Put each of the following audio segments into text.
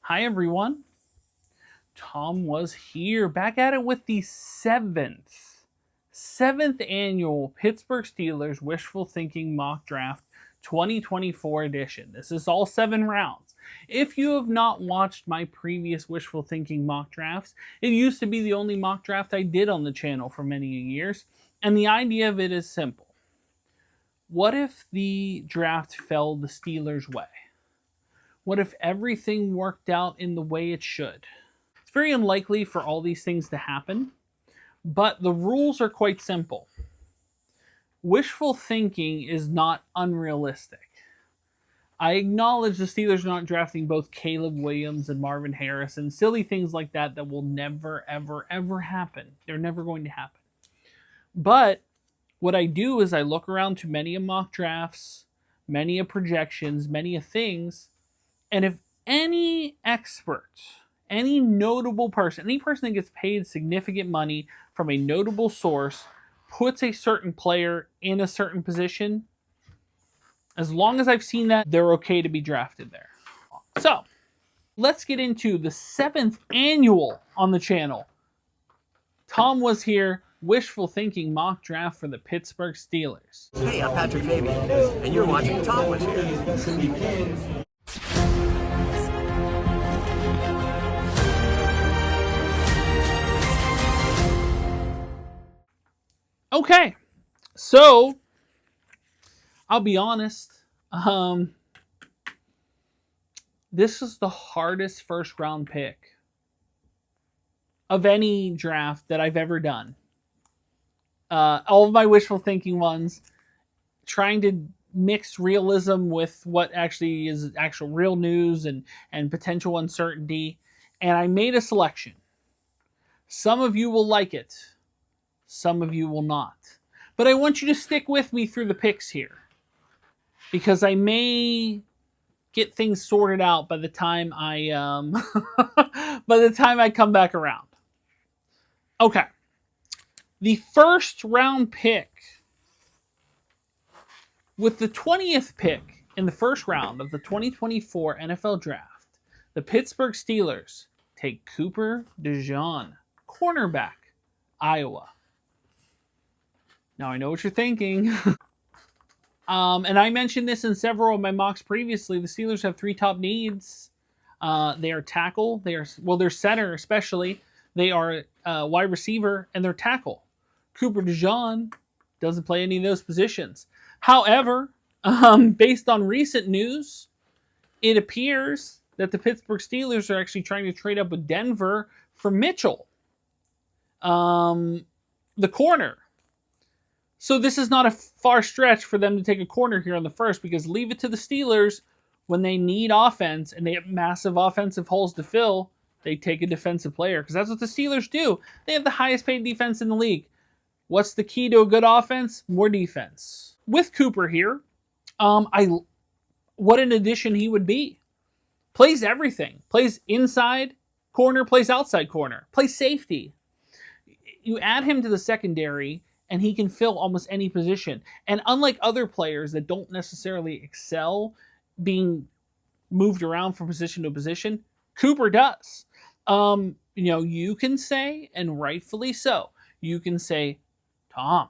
Hi everyone, Tom was here, back at it with the seventh annual Pittsburgh Steelers Wishful Thinking Mock Draft 2024 edition. This is all 7 rounds. If you have not watched my previous Wishful Thinking mock drafts, it used to be the only mock draft I did on the channel for many years, and the idea of it is simple. What if the draft fell the Steelers' way? What if everything worked out in the way it should? It's very unlikely for all these things to happen, but the rules are quite simple. Wishful thinking is not unrealistic. I acknowledge the Steelers are not drafting both Caleb Williams and Marvin Harrison, silly things like that will never, ever, ever happen. They're never going to happen. But what I do is I look around to many a mock drafts, many a projections, many a things, and if any expert, any notable person, any person that gets paid significant money from a notable source puts a certain player in a certain position, as long as I've seen that, they're okay to be drafted there. So, let's get into the 7th annual on the channel. Tom was here. Wishful Thinking mock draft for the Pittsburgh Steelers. Hey, I'm Patrick Fabian, and you're watching Tomwashere. Okay, so I'll be honest. This is the hardest first round pick of any draft that I've ever done. All of my wishful thinking ones, trying to mix realism with what actually is actual real news and potential uncertainty. And I made a selection. Some of you will like it. Some of you will not. But I want you to stick with me through the picks here, because I may get things sorted out by the time I come back around. Okay. The first round pick, with the 20th pick in the first round of the 2024 NFL Draft, the Pittsburgh Steelers take Cooper DeJean, cornerback, Iowa. Now I know what you're thinking. And I mentioned this in several of my mocks previously. The Steelers have 3 top needs. They are tackle. They're center especially. They are wide receiver, and they're tackle. Cooper DeJean doesn't play any of those positions. However, based on recent news, it appears that the Pittsburgh Steelers are actually trying to trade up with Denver for Mitchell, the corner. So this is not a far stretch for them to take a corner here on the first, because leave it to the Steelers when they need offense and they have massive offensive holes to fill, they take a defensive player, because that's what the Steelers do. They have the highest paid defense in the league. What's the key to a good offense? More defense. With Cooper here, what an addition he would be. Plays everything. Plays inside corner, plays outside corner, plays safety. You add him to the secondary, and he can fill almost any position. And unlike other players that don't necessarily excel being moved around from position to position, Cooper does. You can say, and rightfully so, you can say, Tom,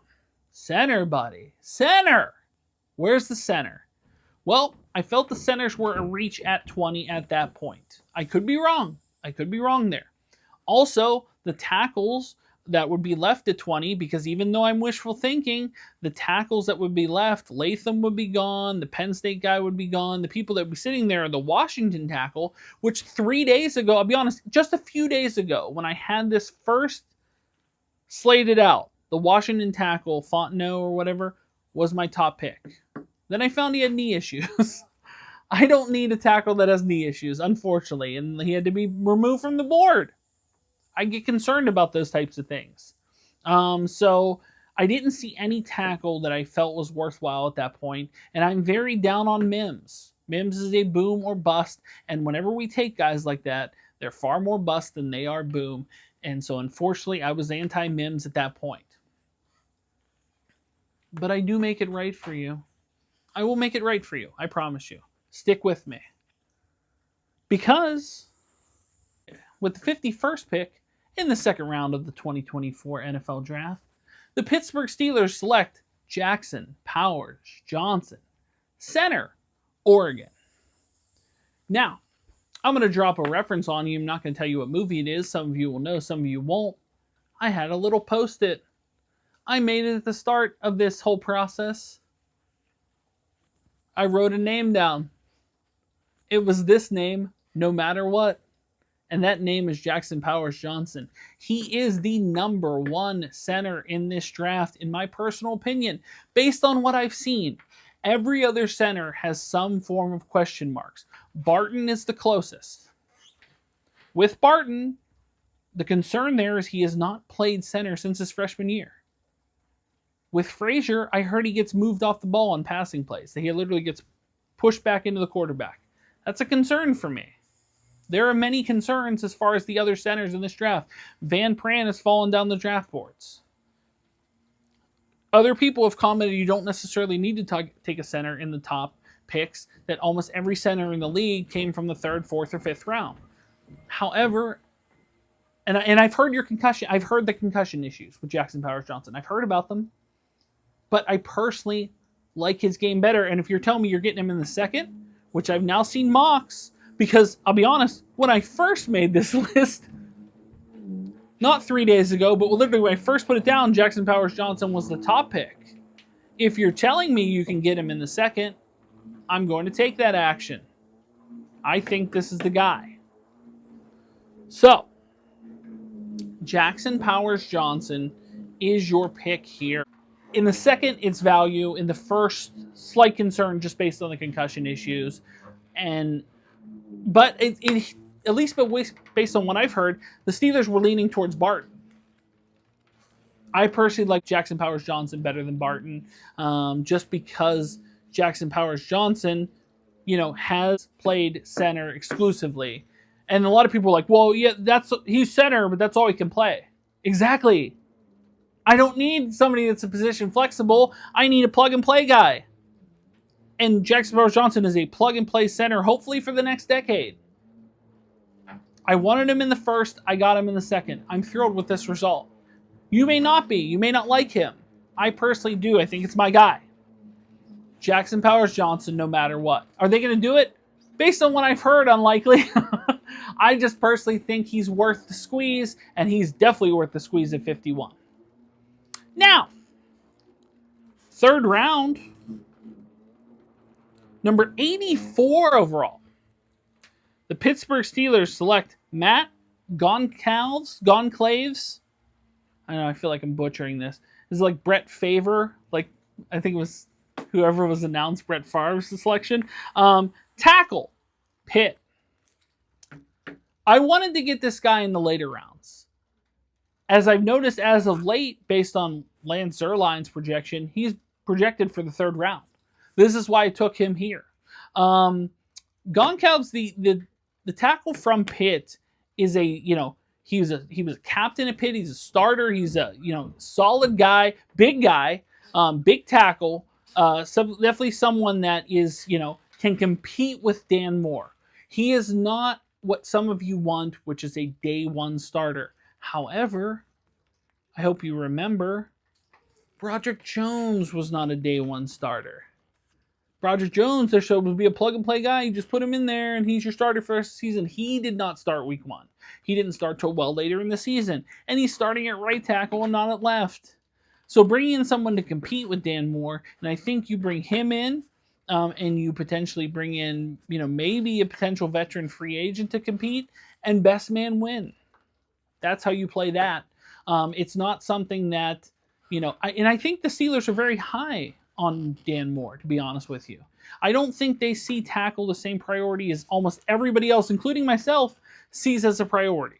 center, buddy. Center! Where's the center? Well, I felt the centers were a reach at 20 at that point. I could be wrong. There. Also, the tackles that would be left at 20, because even though I'm wishful thinking, the tackles that would be left, Latham would be gone, the Penn State guy would be gone, the people that would be sitting there are the Washington tackle, which 3 days ago, I'll be honest, just a few days ago, when I had this first slated out, the Washington tackle, Fontenot or whatever, was my top pick. Then I found he had knee issues. I don't need a tackle that has knee issues, unfortunately, and he had to be removed from the board. I get concerned about those types of things. So I didn't see any tackle that I felt was worthwhile at that point, and I'm very down on Mims. Mims is a boom or bust, and whenever we take guys like that, they're far more bust than they are boom, and so unfortunately I was anti-Mims at that point. But I do make it right for you. I will make it right for you, I promise you. Stick with me. Because with the 51st pick in the second round of the 2024 NFL Draft, the Pittsburgh Steelers select Jackson Powers Johnson, center, Oregon. Now, I'm going to drop a reference on you. I'm not going to tell you what movie it is. Some of you will know, some of you won't. I had a little post-it. I made it at the start of this whole process. I wrote a name down. It was this name, no matter what. And that name is Jackson Powers Johnson. He is the number one center in this draft, in my personal opinion. Based on what I've seen, every other center has some form of question marks. Barton is the closest. With Barton, the concern there is he has not played center since his freshman year. With Frazier, I heard he gets moved off the ball on passing plays. That he literally gets pushed back into the quarterback. That's a concern for me. There are many concerns as far as the other centers in this draft. Van Pran has fallen down the draft boards. Other people have commented you don't necessarily need to take a center in the top picks, that almost every center in the league came from the 3rd, 4th, or 5th round. However, and I've heard I've heard the concussion issues with Jackson Powers Johnson. I've heard about them. But I personally like his game better. And if you're telling me you're getting him in the second, which I've now seen mocks, because I'll be honest, when I first made this list, not 3 days ago, but literally when I first put it down, Jackson Powers Johnson was the top pick. If you're telling me you can get him in the second, I'm going to take that action. I think this is the guy. So, Jackson Powers Johnson is your pick here. In the second, it's value. In the first, slight concern just based on the concussion issues. But at least based on what I've heard, the Steelers were leaning towards Barton. I personally like Jackson Powers Johnson better than Barton, just because Jackson Powers Johnson, has played center exclusively. And a lot of people are like, well, yeah, he's center, but that's all he can play. Exactly. I don't need somebody that's a position flexible. I need a plug-and-play guy. And Jackson Powers Johnson is a plug-and-play center, hopefully for the next decade. I wanted him in the first. I got him in the second. I'm thrilled with this result. You may not be. You may not like him. I personally do. I think it's my guy. Jackson Powers Johnson, no matter what. Are they going to do it? Based on what I've heard, unlikely. I just personally think he's worth the squeeze, and he's definitely worth the squeeze at 51. Now, 3rd round, number 84 overall. The Pittsburgh Steelers select Matt Goncalves. I know, I feel like I'm butchering this. This is like Brett Favre. Like, I think it was whoever was announced Brett Favre's selection. Tackle, Pitt. I wanted to get this guy in the later rounds. As I've noticed as of late, based on Lance Zierlein's projection, he's projected for the 3rd round. This is why I took him here. Goncalves, the tackle from Pitt, is he was a captain at Pitt. He's a starter. He's a solid guy, big tackle. Definitely someone that is can compete with Dan Moore. He is not what some of you want, which is a day one starter. However, I hope you remember, Broderick Jones was not a day one starter. Broderick Jones, they're showed to be a plug-and-play guy. You just put him in there, and he's your starter for the season. He did not start week 1. He didn't start till well later in the season. And he's starting at right tackle and not at left. So bringing in someone to compete with Dan Moore, and I think you bring him in, and you potentially bring in, maybe a potential veteran free agent to compete, and best man win. That's how you play that. It's not something that, I think the Steelers are very high on Dan Moore, to be honest with you. I don't think they see tackle the same priority as almost everybody else, including myself, sees as a priority.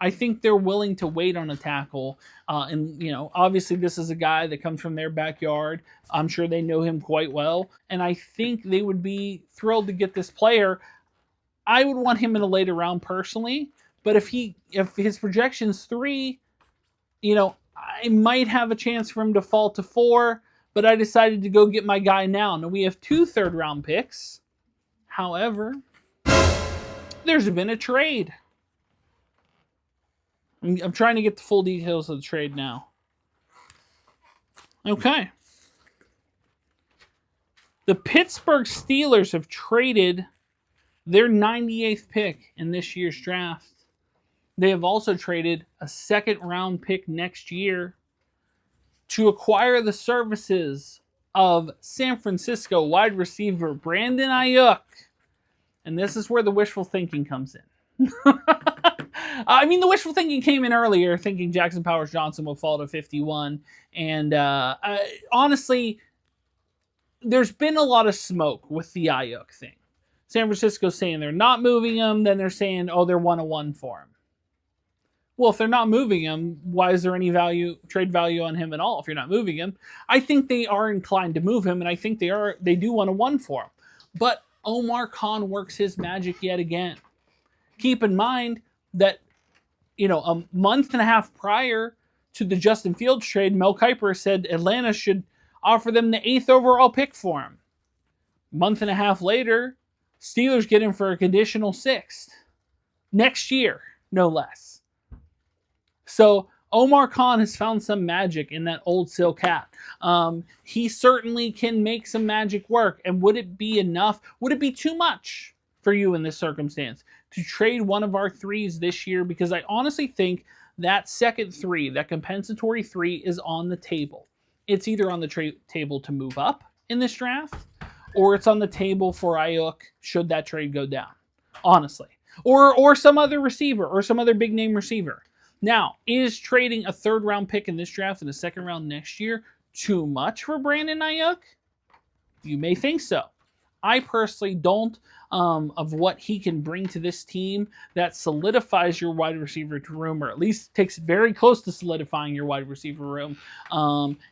I think they're willing to wait on a tackle. Obviously this is a guy that comes from their backyard. I'm sure they know him quite well. And I think they would be thrilled to get this player. I would want him in a later round personally. But if his projection's 3, I might have a chance for him to fall to 4. But I decided to go get my guy now. Now we have 2 third-round picks. However, there's been a trade. I'm trying to get the full details of the trade now. Okay. The Pittsburgh Steelers have traded their 98th pick in this year's draft. They have also traded a second-round pick next year to acquire the services of San Francisco wide receiver Brandon Ayuk. And this is where the wishful thinking comes in. I mean, the wishful thinking came in earlier, thinking Jackson Powers Johnson would fall to 51. And honestly, there's been a lot of smoke with the Ayuk thing. San Francisco's saying they're not moving him, then they're saying, oh, they're 1-1 for him. Well, if they're not moving him, why is there any trade value on him at all if you're not moving him? I think they are inclined to move him, and I think they do want a 1 for him. But Omar Khan works his magic yet again. Keep in mind that, a month and a half prior to the Justin Fields trade, Mel Kiper said Atlanta should offer them the 8th overall pick for him. A month and a half later, Steelers get him for a conditional 6th. Next year, no less. So Omar Khan has found some magic in that old silk hat. He certainly can make some magic work. And would it be enough? Would it be too much for you in this circumstance to trade one of our 3s this year? Because I honestly think that second 3, that compensatory 3, is on the table. It's either on the table to move up in this draft, or it's on the table for Ayuk should that trade go down. Honestly. Or some other receiver, or some other big name receiver. Now, is trading a 3rd-round pick in this draft and a 2nd round next year too much for Brandon Ayuk? You may think so. I personally don't. Of what he can bring to this team that solidifies your wide receiver room, or at least takes very close to solidifying your wide receiver room,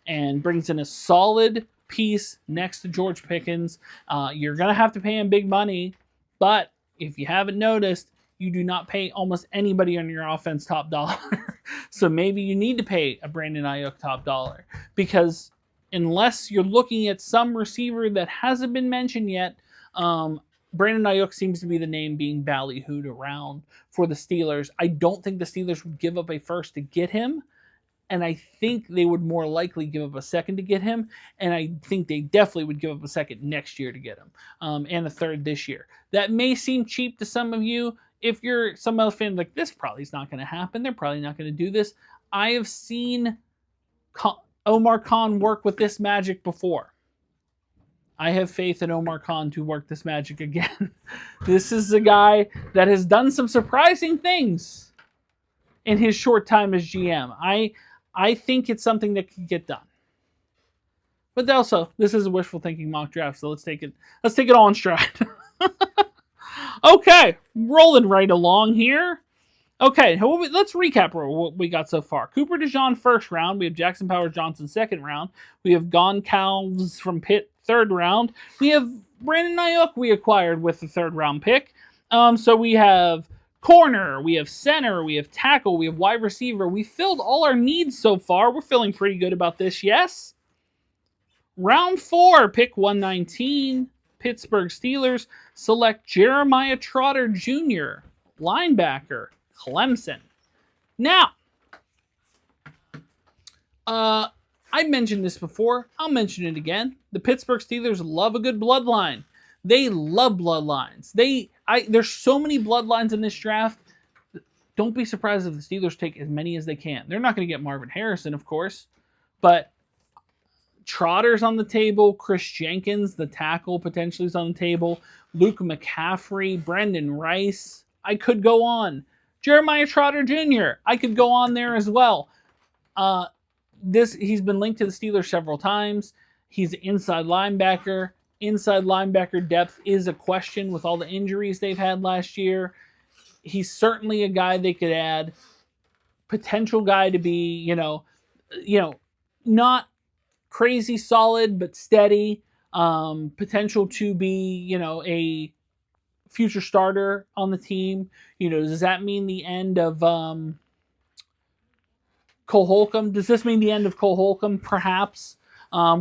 and brings in a solid piece next to George Pickens. You're going to have to pay him big money, but if you haven't noticed, you do not pay almost anybody on your offense top dollar. So maybe you need to pay a Brandon Ayuk top dollar, because unless you're looking at some receiver that hasn't been mentioned yet, Brandon Ayuk seems to be the name being ballyhooed around for the Steelers. I don't think the Steelers would give up a 1st to get him, and I think they would more likely give up a 2nd to get him, and I think they definitely would give up a 2nd next year to get him, and a 3rd this year. That may seem cheap to some of you. If you're some other fan like, this probably is not going to happen, they're probably not going to do this. I have seen Omar Khan work with this magic before. I have faith in Omar Khan to work this magic again. This is a guy that has done some surprising things in his short time as GM. I think it's something that can get done. But also, this is a wishful thinking mock draft, so let's take it all in stride. Okay, rolling right along here. Okay, let's recap what we got so far. Cooper DeJean 1st round. We have Jackson Powers Johnson 2nd round. We have Goncalves from Pitt 3rd round. We have Brandon Ayuk we acquired with the 3rd round pick. So we have corner, we have center, we have tackle, we have wide receiver. We filled all our needs so far. We're feeling pretty good about this, yes? Round 4, pick 119. Pittsburgh Steelers select Jeremiah Trotter Jr., linebacker, Clemson. Now, I mentioned this before. I'll mention it again. The Pittsburgh Steelers love a good bloodline. They love bloodlines. There's so many bloodlines in this draft. Don't be surprised if the Steelers take as many as they can. They're not going to get Marvin Harrison, of course, but Trotter's on the table. Chris Jenkins, the tackle, potentially is on the table. Luke McCaffrey, Brendan Rice. I could go on. Jeremiah Trotter Jr. I could go on there as well. He's been linked to the Steelers several times. He's an inside linebacker. Inside linebacker depth is a question with all the injuries they've had last year. He's certainly a guy they could add. Potential guy to be, not crazy solid, but steady. Potential to be, a future starter on the team. Does that mean the end of Cole Holcomb? Does this mean the end of Cole Holcomb? Perhaps.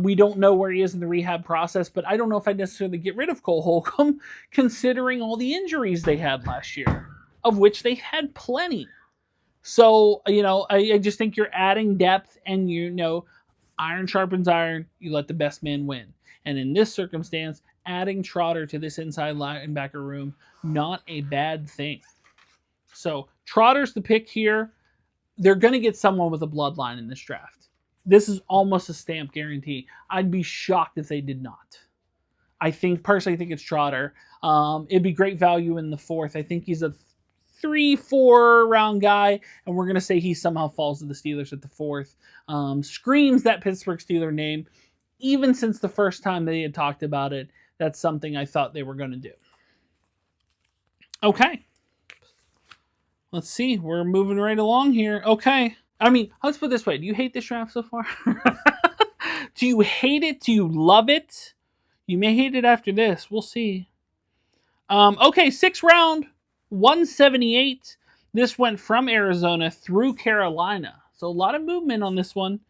We don't know where he is in the rehab process, but I don't know if I'd necessarily get rid of Cole Holcomb, considering all the injuries they had last year, of which they had plenty. So, I just think you're adding depth, and iron sharpens iron. You let the best man win. And in this circumstance, adding Trotter to this inside linebacker room, not a bad thing. So Trotter's the pick here. They're going to get someone with a bloodline in this draft. This is almost a stamp guarantee. I'd be shocked if they did not. Personally, I think it's Trotter. It'd be great value in the 4th. I think he's a 3-4 round guy, and we're going to say he somehow falls to the Steelers at the 4th. Screams that Pittsburgh Steeler name. Even since the first time they had talked about it, that's something I thought they were going to do. Okay. Let's see. We're moving right along here. Okay. Let's put it this way. Do you hate this draft so far? Do you hate it? Do you love it? You may hate it after this. We'll see. Okay, 6th round, 178. This went from Arizona through Carolina. So a lot of movement on this one.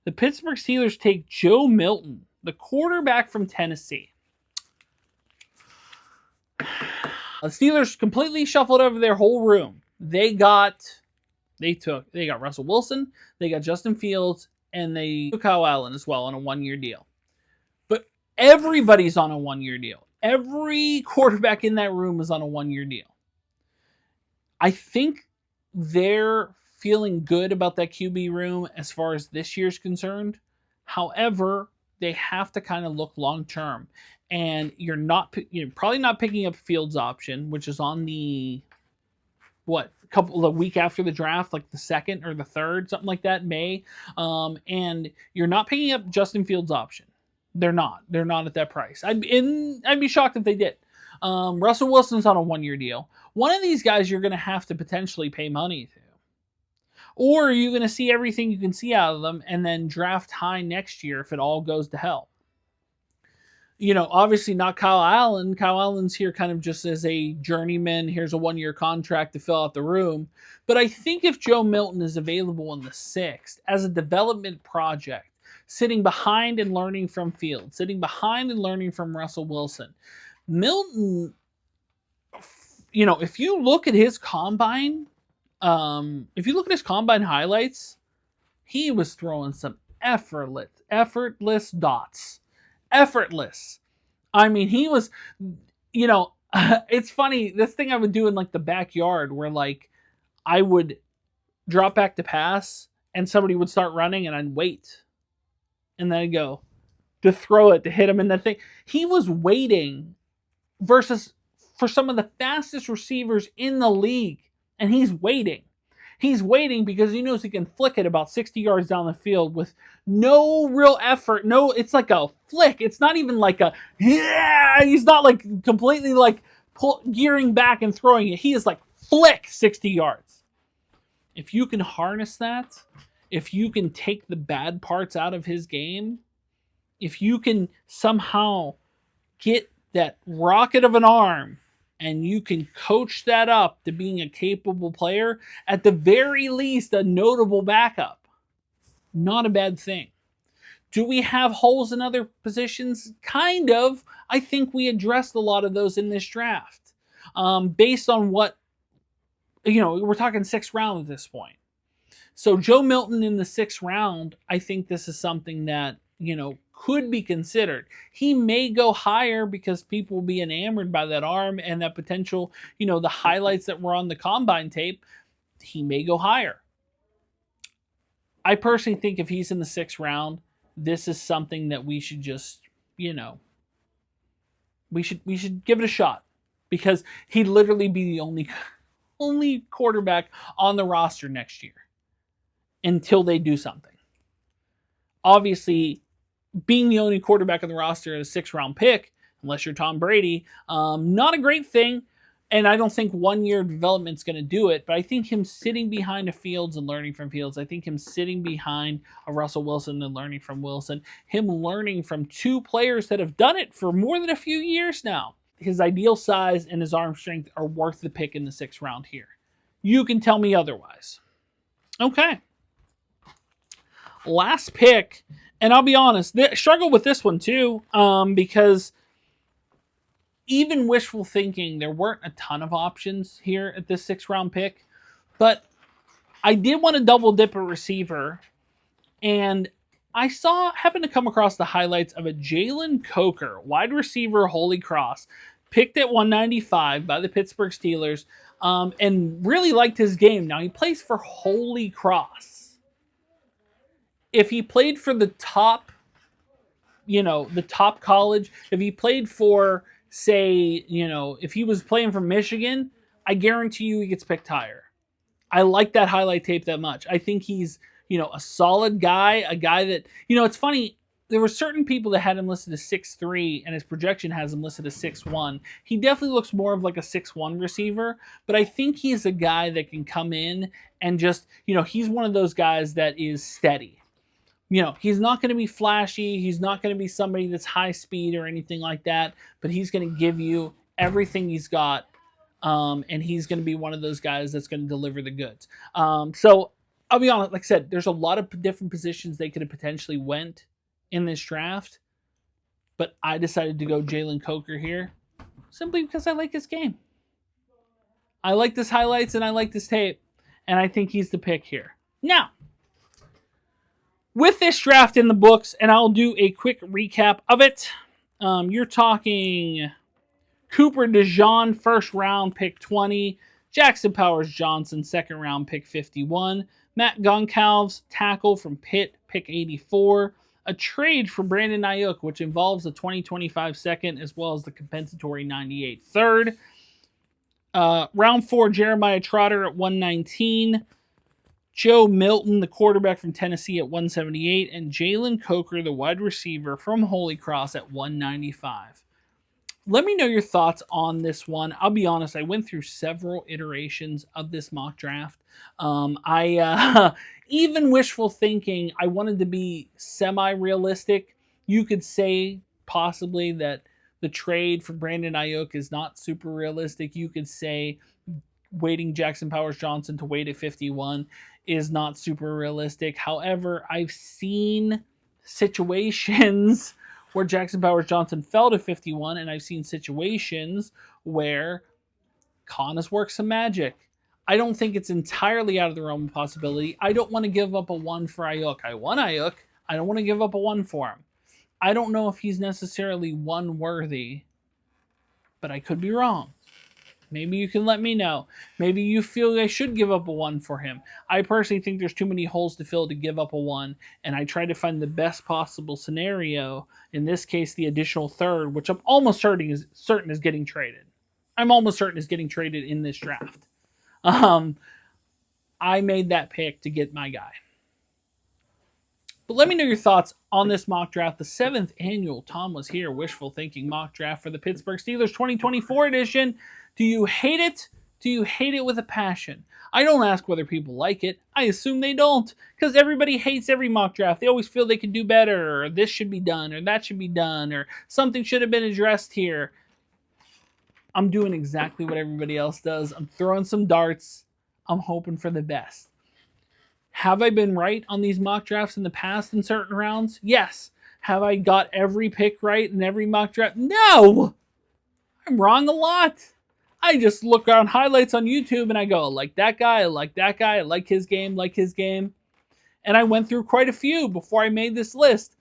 The Pittsburgh Steelers take Joe Milton, the quarterback from Tennessee. The Steelers completely shuffled over their whole room. They got Russell Wilson, they got Justin Fields, and they took Kyle Allen as well on a 1-year deal. But everybody's on a 1-year deal. Every quarterback in that room is on a 1-year deal. I think they're feeling good about that QB room as far as this year's concerned. However, they have to kind of look long term, and you're probably not picking up Fields' option, which is on the a week after the draft, like the 2nd or the 3rd, something like that, May. And you're not picking up Justin Fields' option. They're not at that price. I'd be shocked if they did. Russell Wilson's on a 1-year deal. One of these guys you're going to have to potentially pay money to. Or are you going to see everything you can see out of them and then draft high next year if it all goes to hell? Obviously not Kyle Allen. Kyle Allen's here kind of just as a journeyman. Here's a 1-year contract to fill out the room. But I think if Joe Milton is available in the 6th as a development project, sitting behind and learning from Fields, sitting behind and learning from Russell Wilson, Milton, if you look at his combine, highlights, he was throwing some effortless dots. Effortless. He was, it's funny, this thing I would do in like the backyard where like I would drop back to pass and somebody would start running and I'd wait. And then I'd go to throw it, to hit him in that thing. He was waiting versus for some of the fastest receivers in the league. And he's waiting. He's waiting because he knows he can flick it about 60 yards down the field with no real effort. No, it's like a flick. It's not even like he's not like completely like gearing back and throwing it. He is like flick 60 yards. If you can harness that, if you can take the bad parts out of his game, if you can somehow get that rocket of an arm and you can coach that up to being a capable player, at the very least, a notable backup. Not a bad thing. Do we have holes in other positions? Kind of. I think we addressed a lot of those in this draft. Based on what, we're talking 6th round at this point. So Joe Milton in the 6th round, I think this is something that, could be considered. He may go higher because people will be enamored by that arm and that potential, the highlights that were on the combine tape. He may go higher. I personally think if he's in the 6th round, this is something that we should just, we should give it a shot, because he'd literally be the only quarterback on the roster next year until they do something. Obviously, being the only quarterback on the roster at a 6th round pick, unless you're Tom Brady, not a great thing. And I don't think 1 year development is going to do it. But I think him sitting behind a Fields and learning from Fields, I think him sitting behind a Russell Wilson and learning from Wilson, him learning from 2 players that have done it for more than a few years now, his ideal size and his arm strength are worth the pick in the 6th round here. You can tell me otherwise. Okay. Last pick. And I'll be honest, I struggle with this one too, because even wishful thinking, there weren't a ton of options here at this 6th round pick. But I did want to double dip a receiver, and I happened to come across the highlights of a Jalen Coker, wide receiver, Holy Cross, picked at 195 by the Pittsburgh Steelers, and really liked his game. Now, he plays for Holy Cross. If he played for the top, the top college, if he played for, say, if he was playing for Michigan, I guarantee you he gets picked higher. I like that highlight tape that much. I think he's, a solid guy, a guy that, it's funny. There were certain people that had him listed as 6'3", and his projection has him listed as 6'1". He definitely looks more of like a 6'1" receiver, but I think he's a guy that can come in and just, he's one of those guys that is steady. He's not going to be flashy. He's not going to be somebody that's high speed or anything like that, but he's going to give you everything he's got. And he's going to be one of those guys that's going to deliver the goods. So I'll be honest, like I said, there's a lot of different positions they could have potentially went in this draft, but I decided to go Jalen Coker here simply because I like his game. I like this highlights and I like this tape, and I think he's the pick here. Now, with this draft in the books, and I'll do a quick recap of it, you're talking Cooper DeJean, first round, pick 20. Jackson Powers Johnson, second round, pick 51. Matt Goncalves, tackle from Pitt, pick 84. A trade for Brandon Ayuk, which involves a 2025 second as well as the compensatory 98 third. Round 4, Jeremiah Trotter at 119. Joe Milton, the quarterback from Tennessee, at 178. And Jalen Coker, the wide receiver from Holy Cross, at 195. Let me know your thoughts on this one. I'll be honest, I went through several iterations of this mock draft. Even wishful thinking, I wanted to be semi-realistic. You could say possibly that the trade for Brandon Ayuk is not super realistic. You could say waiting Jackson Powers Johnson to wait at 51 is not super realistic. However, I've seen situations where Jackson Powers Johnson fell to 51, and I've seen situations where Khan has worked some magic. I don't think it's entirely out of the realm of possibility. I don't want to give up a 1 for Ayuk. I want Ayuk. I don't want to give up a 1 for him. I don't know if he's necessarily 1 worthy, but I could be wrong. Maybe you can let me know. Maybe you feel I should give up a 1 for him. I personally think there's too many holes to fill to give up a 1, and I try to find the best possible scenario. In this case, the additional third, which I'm almost certain is getting traded. I'm almost certain is getting traded in this draft. I made that pick to get my guy. But let me know your thoughts on this mock draft, the 7th annual Tomwashere Wishful Thinking mock draft for the Pittsburgh Steelers 2024 edition. Do you hate it? Do you hate it with a passion? I don't ask whether people like it. I assume they don't, because everybody hates every mock draft. They always feel they can do better, or this should be done, or that should be done, or something should have been addressed here. I'm doing exactly what everybody else does. I'm throwing some darts. I'm hoping for the best. Have I been right on these mock drafts in the past in certain rounds? Yes. Have I got every pick right in every mock draft? No! I'm wrong a lot. I just look around highlights on YouTube and I go, I like that guy, I like that guy, I like his game, And I went through quite a few before I made this list.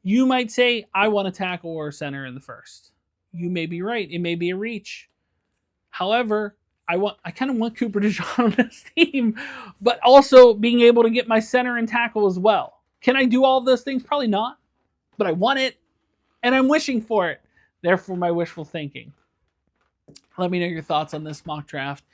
You might say, I want a tackle or a center in the first. You may be right. It may be a reach. However, I kind of want Cooper DeJean on this team, but also being able to get my center and tackle as well. Can I do all of those things? Probably not, but I want it, and I'm wishing for it. Therefore, my wishful thinking. Let me know your thoughts on this mock draft.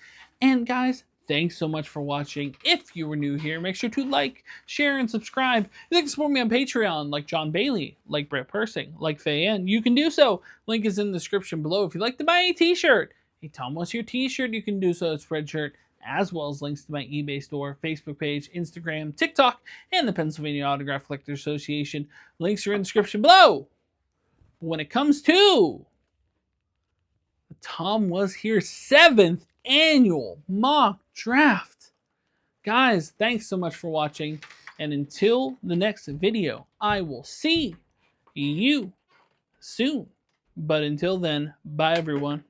And guys, thanks so much for watching. If you were new here, make sure to like, share, and subscribe. If you'd like to support me on Patreon, like John Bailey, like Brett Persing, like Faye Ann, you can do so. Link is in the description below. If you'd like to buy a t-shirt, a Tomwashere t-shirt, you can do so at Spreadshirt, as well as links to my eBay store, Facebook page, Instagram, TikTok, and the Pennsylvania Autograph Collectors Association. Links are in the description below. When it comes to the Tomwashere 7th annual mock draft, guys, thanks so much for watching, and until the next video, I will see you soon. But until then, bye everyone.